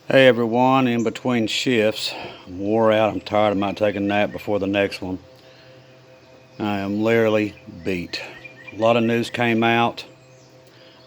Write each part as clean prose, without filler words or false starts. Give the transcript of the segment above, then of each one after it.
Hey everyone, in between shifts, I'm wore out, I'm tired, I might take a nap before the next one. I am literally beat. A lot of news came out,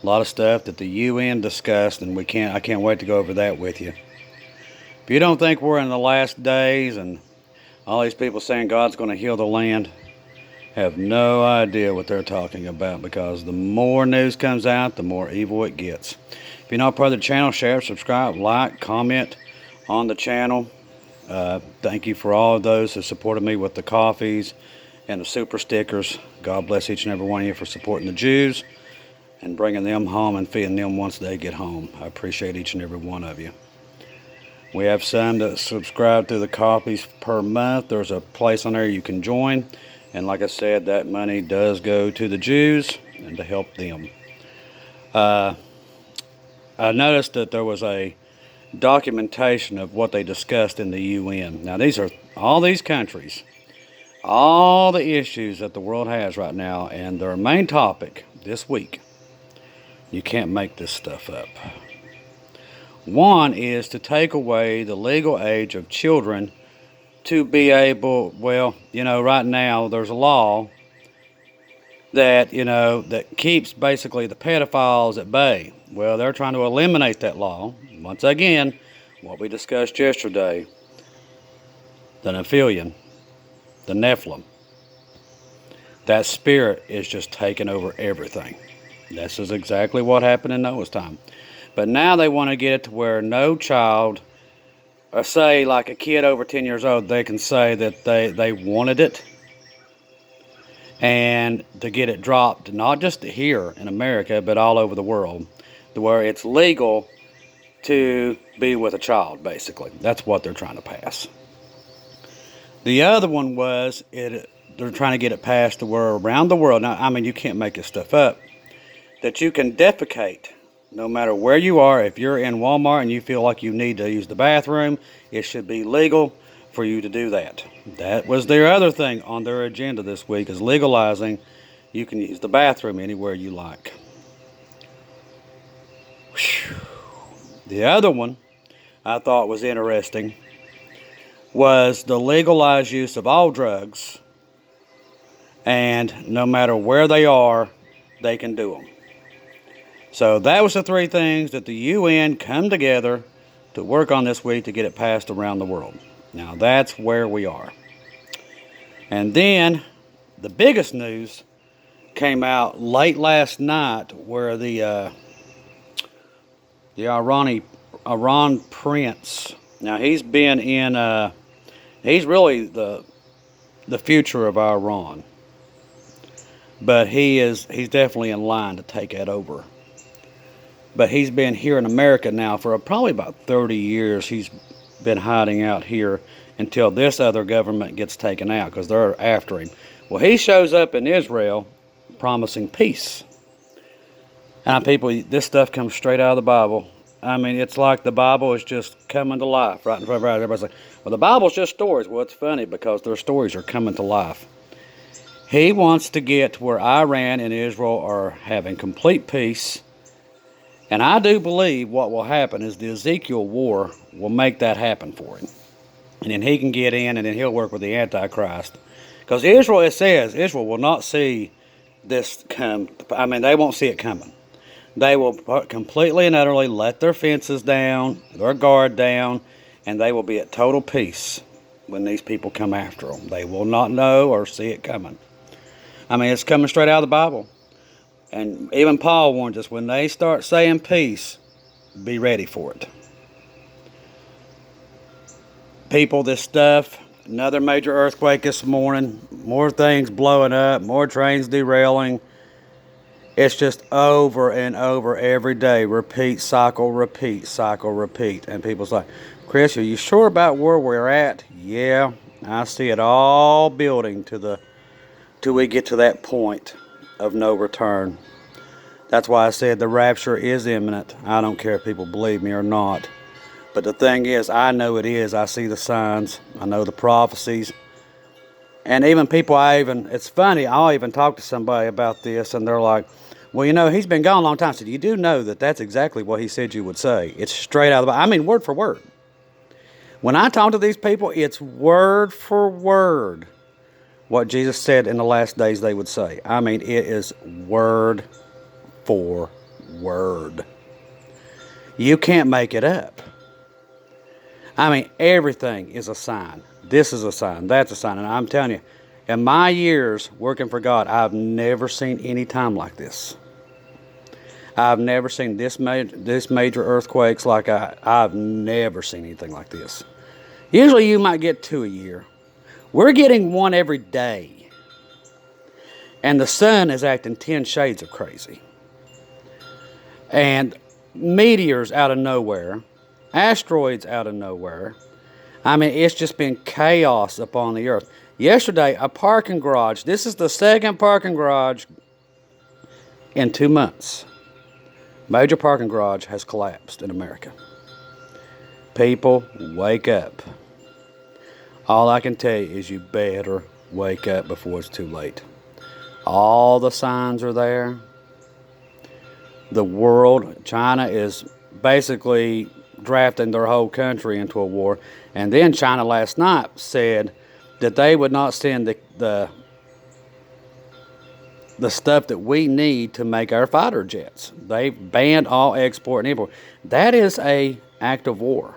a lot of stuff that the UN discussed, and I can't wait to go over that with you. If you don't think we're in the last days and all these people saying God's going to heal the land, have no idea what they're talking about, because the more news comes out, the more evil it gets. If you're not part of the channel, share, subscribe, like, comment on the channel. Thank you for all of those who supported me with the coffees and the super stickers. God bless each and every one of you for supporting the Jews and bringing them home and feeding them once they get home. I appreciate each and every one of you. We have some that subscribe to the coffees per month. There's a place on there you can join. And like I said, that money does go to the Jews and to help them. I noticed that there was a documentation of what they discussed in the UN. Now, these are all these countries, all the issues that the world has right now, and their main topic this week. You can't make this stuff up. One is to take away the legal age of children to be able, right now there's a law that, that keeps basically the pedophiles at bay. Well, they're trying to eliminate that law. Once again, what we discussed yesterday, the Nephilim, the Nephilim. That spirit is just taking over everything. This is exactly what happened in Noah's time. But now they want to get it to where no child, or say like a kid over 10 years old, they can say that they wanted it, and to get it dropped, not just here in America, but all over the world, to where it's legal to be with a child, basically. That's what they're trying to pass. The other one was, they're trying to get it passed to where around the world, now, I mean, you can't make this stuff up, that you can defecate no matter where you are. If you're in Walmart and you feel like you need to use the bathroom, it should be legal for you to do that. That was their other thing on their agenda this week, is legalizing you can use the bathroom anywhere you like. Whew. The other one I thought was interesting was the legalized use of all drugs, and no matter where they are, they can do them. So that was the three things that the UN come together to work on this week to get it passed around the world. Now that's where we are. And then the biggest news came out late last night, where the Iran prince. Now he's been in. He's really the future of Iran, but he's definitely in line to take that over. But he's been here in America now for probably about 30 years. He's been hiding out here until this other government gets taken out, because they're after him. Well, he shows up in Israel promising peace. And people, this stuff comes straight out of the Bible. I mean, it's like the Bible is just coming to life right in front of everybody. Everybody's like, well, the Bible's just stories. Well, it's funny because their stories are coming to life. He wants to get to where Iran and Israel are having complete peace. And I do believe what will happen is the Ezekiel war will make that happen for him. And then he can get in, and then he'll work with the Antichrist. Because Israel, it says, Israel will not see this come. I mean, they won't see it coming. They will completely and utterly let their fences down, their guard down, and they will be at total peace when these people come after them. They will not know or see it coming. I mean, it's coming straight out of the Bible. And even Paul warns us, when they start saying peace, be ready for it. People, this stuff, another major earthquake this morning, more things blowing up, more trains derailing. It's just over and over every day. Repeat, cycle, repeat, cycle, repeat. And people's like, Chris, are you sure about where we're at? Yeah, I see it all building till we get to that point of no return. That's why I said the rapture is imminent. I don't care if people believe me or not. But the thing is, I know it is. I see the signs. I know the prophecies. And even people, it's funny, I'll even talk to somebody about this, and they're like, Well, he's been gone a long time, so you do know that that's exactly what he said you would say. It's straight out of the Bible. I mean, word for word. When I talk to these people, it's word for word what Jesus said in the last days they would say. I mean, it is word for word. You can't make it up. I mean, everything is a sign. This is a sign. That's a sign. And I'm telling you, in my years working for God, I've never seen any time like this. I've never seen this major earthquakes like I've never seen anything like this. Usually you might get 2 a year. We're getting 1 every day. And the sun is acting 10 shades of crazy. And meteors out of nowhere. Asteroids out of nowhere. I mean, it's just been chaos upon the earth. Yesterday, a parking garage. This is the second parking garage in 2 months. Major parking garage has collapsed in America. People, wake up. All I can tell you is you better wake up before it's too late. All the signs are there. The world, China is basically drafting their whole country into a war. And then China last night said that they would not send the stuff that we need to make our fighter jets. They banned all export and import. That is an act of war.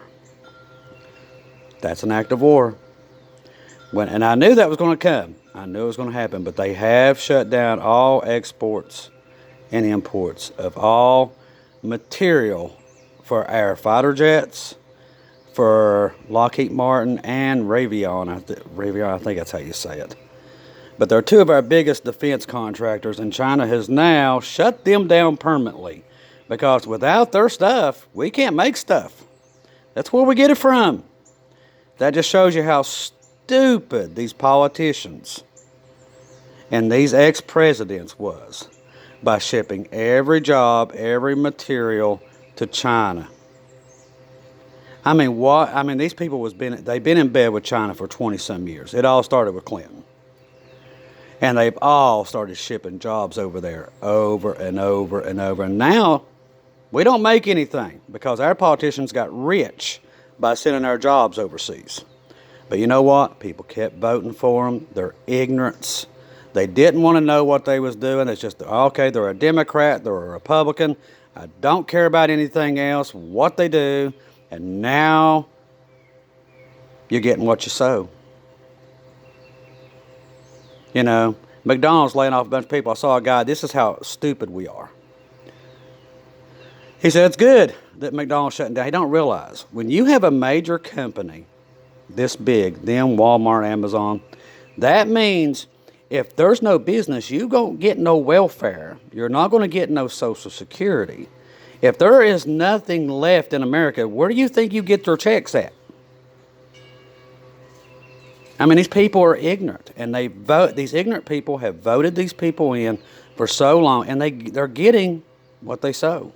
That's an act of war. And I knew that was going to come. I knew it was going to happen. But they have shut down all exports and imports of all material for our fighter jets, for Lockheed Martin and Raytheon. I think that's how you say it. But they're 2 of our biggest defense contractors, and China has now shut them down permanently because without their stuff, we can't make stuff. That's where we get it from. That just shows you how stupid these politicians and these ex-presidents was by shipping every job, every material to China. I mean, these people they've been in bed with China for 20-some years. It all started with Clinton. And they've all started shipping jobs over there over and over and over. And now we don't make anything because our politicians got rich by sending our jobs overseas. But you know what? People kept voting for them. Their ignorance. They didn't want to know what they was doing. It's just, okay, they're a Democrat, they're a Republican. I don't care about anything else, what they do. And now you're getting what you sow. McDonald's laying off a bunch of people. I saw a guy, this is how stupid we are. He said, it's good that McDonald's shutting down. He don't realize, when you have a major company this big, them, Walmart, Amazon, that means if there's no business, you don't get no welfare. You're not going to get no Social Security. If there is nothing left in America, where do you think you get their checks at? I mean, these people are ignorant, and these ignorant people have voted these people in for so long, and they're getting what they sow.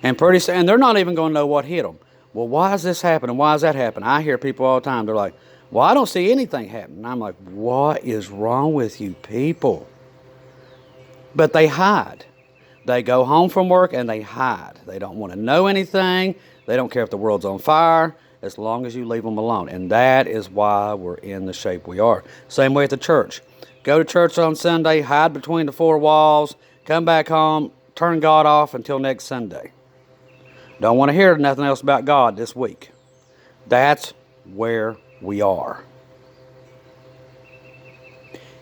And pretty soon, they're not even going to know what hit them. Well, why is this happening? Why is that happening? I hear people all the time. They're like, well, I don't see anything happening. And I'm like, what is wrong with you people? But they hide. They go home from work and they hide. They don't want to know anything. They don't care if the world's on fire, as long as you leave them alone. And that is why we're in the shape we are. Same way at the church. Go to church on Sunday, hide between the 4 walls, come back home, turn God off until next Sunday. Don't want to hear nothing else about God this week. That's where we are.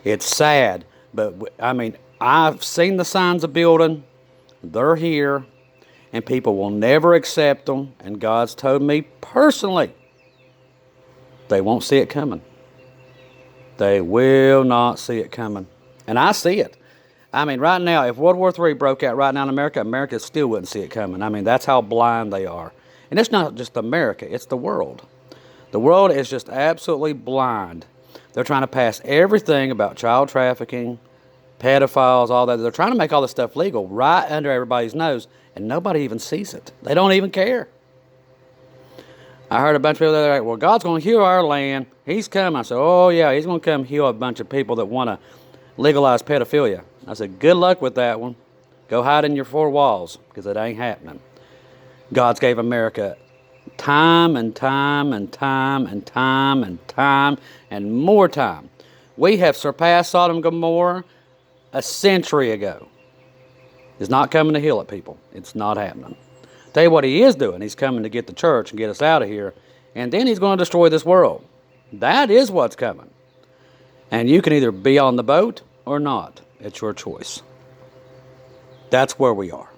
It's sad, but I mean, I've seen the signs of building. They're here, and people will never accept them. And God's told me personally, they won't see it coming. They will not see it coming. And I see it. I mean, right now, if World War III broke out right now in America, America still wouldn't see it coming. I mean, that's how blind they are. And it's not just America, it's the world. The world is just absolutely blind. They're trying to pass everything about child trafficking, pedophiles, all that. They're trying to make all this stuff legal right under everybody's nose, and nobody even sees it. They don't even care. I heard a bunch of people that are like, well, God's going to heal our land. He's coming. I said, oh, yeah, he's going to come heal a bunch of people that want to legalize pedophilia. I said, good luck with that one. Go hide in your four walls, because it ain't happening. God's gave America time and time and time and time and time and more time. We have surpassed Sodom and Gomorrah a century ago. It's not coming to heal it, people. It's not happening. Tell you what he is doing. He's coming to get the church and get us out of here. And then he's going to destroy this world. That is what's coming. And you can either be on the boat or not. It's your choice. That's where we are.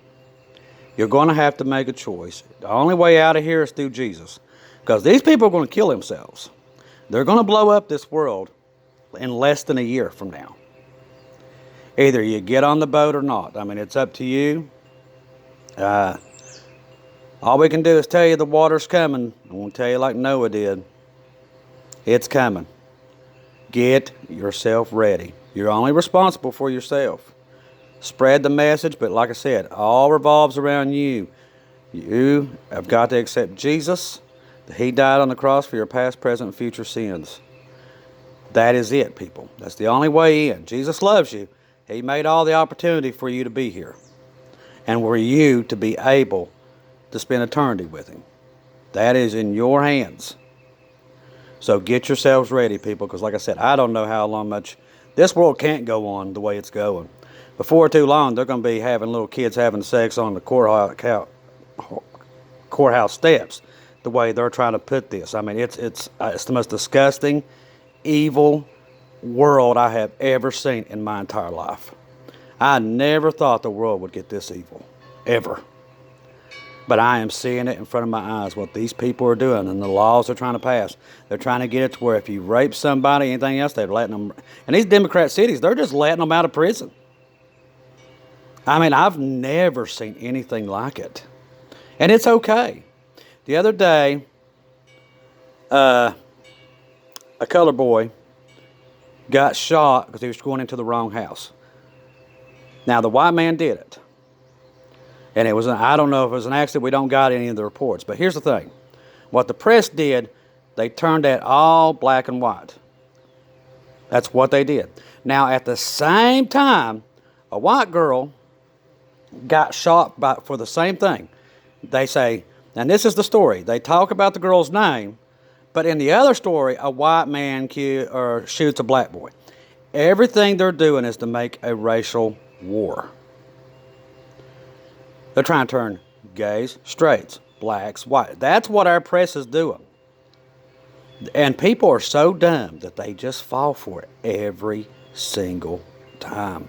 You're going to have to make a choice. The only way out of here is through Jesus. Because these people are going to kill themselves. They're going to blow up this world in less than a year from now. Either you get on the boat or not. I mean, it's up to you. All we can do is tell you the water's coming. I won't tell you like Noah did. It's coming. Get yourself ready. You're only responsible for yourself. Spread the message, but like I said, all revolves around you. You have got to accept Jesus, that he died on the cross for your past, present, and future sins. That is it, people. That's the only way in. Jesus loves you. He made all the opportunity for you to be here. And for you to be able to spend eternity with him. That is in your hands. So get yourselves ready, people, because like I said, I don't know how long much. This world can't go on the way it's going. Before too long, they're going to be having little kids having sex on the courthouse steps, the way they're trying to put this. I mean, it's the most disgusting, evil world I have ever seen in my entire life. I never thought the world would get this evil, ever. But I am seeing it in front of my eyes, what these people are doing and the laws they're trying to pass. They're trying to get it to where if you rape somebody, anything else, they're letting them. And these Democrat cities, they're just letting them out of prison. I mean, I've never seen anything like it. And it's okay. The other day, a colored boy got shot because he was going into the wrong house. Now, the white man did it. And it was, I don't know if it was an accident. We don't got any of the reports. But here's the thing. What the press did, they turned that all black and white. That's what they did. Now, at the same time, a white girl got shot for the same thing. They say, and this is the story. They talk about the girl's name, but in the other story, a white man shoots a black boy. Everything they're doing is to make a racial war. They're trying to turn gays, straights, blacks, white. That's what our press is doing. And people are so dumb that they just fall for it every single time.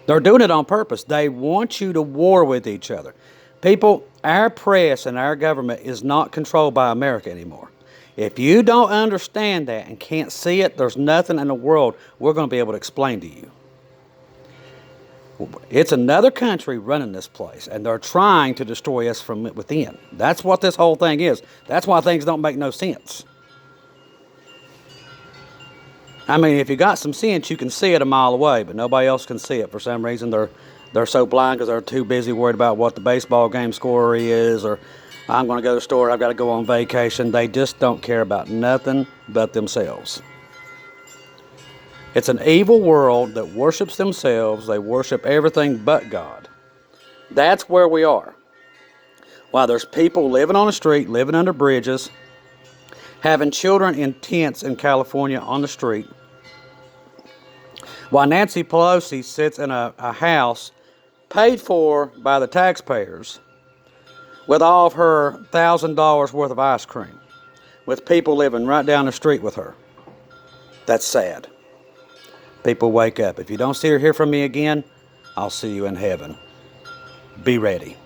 They're doing it on purpose. They want you to war with each other. People, our press and our government is not controlled by America anymore. If you don't understand that and can't see it, there's nothing in the world we're going to be able to explain to you. It's another country running this place, and they're trying to destroy us from within. That's what this whole thing is. That's why things don't make no sense. I mean, if you got some sense, you can see it a mile away, but nobody else can see it. For some reason, they're so blind because they're too busy worried about what the baseball game score is, or I'm going to go to the store, I've got to go on vacation. They just don't care about nothing but themselves. It's an evil world that worships themselves. They worship everything but God. That's where we are. While there's people living on the street, living under bridges, having children in tents in California on the street, while Nancy Pelosi sits in a house paid for by the taxpayers with all of her $1,000 worth of ice cream, with people living right down the street with her. That's sad. People, wake up. If you don't see or hear from me again, I'll see you in heaven. Be ready.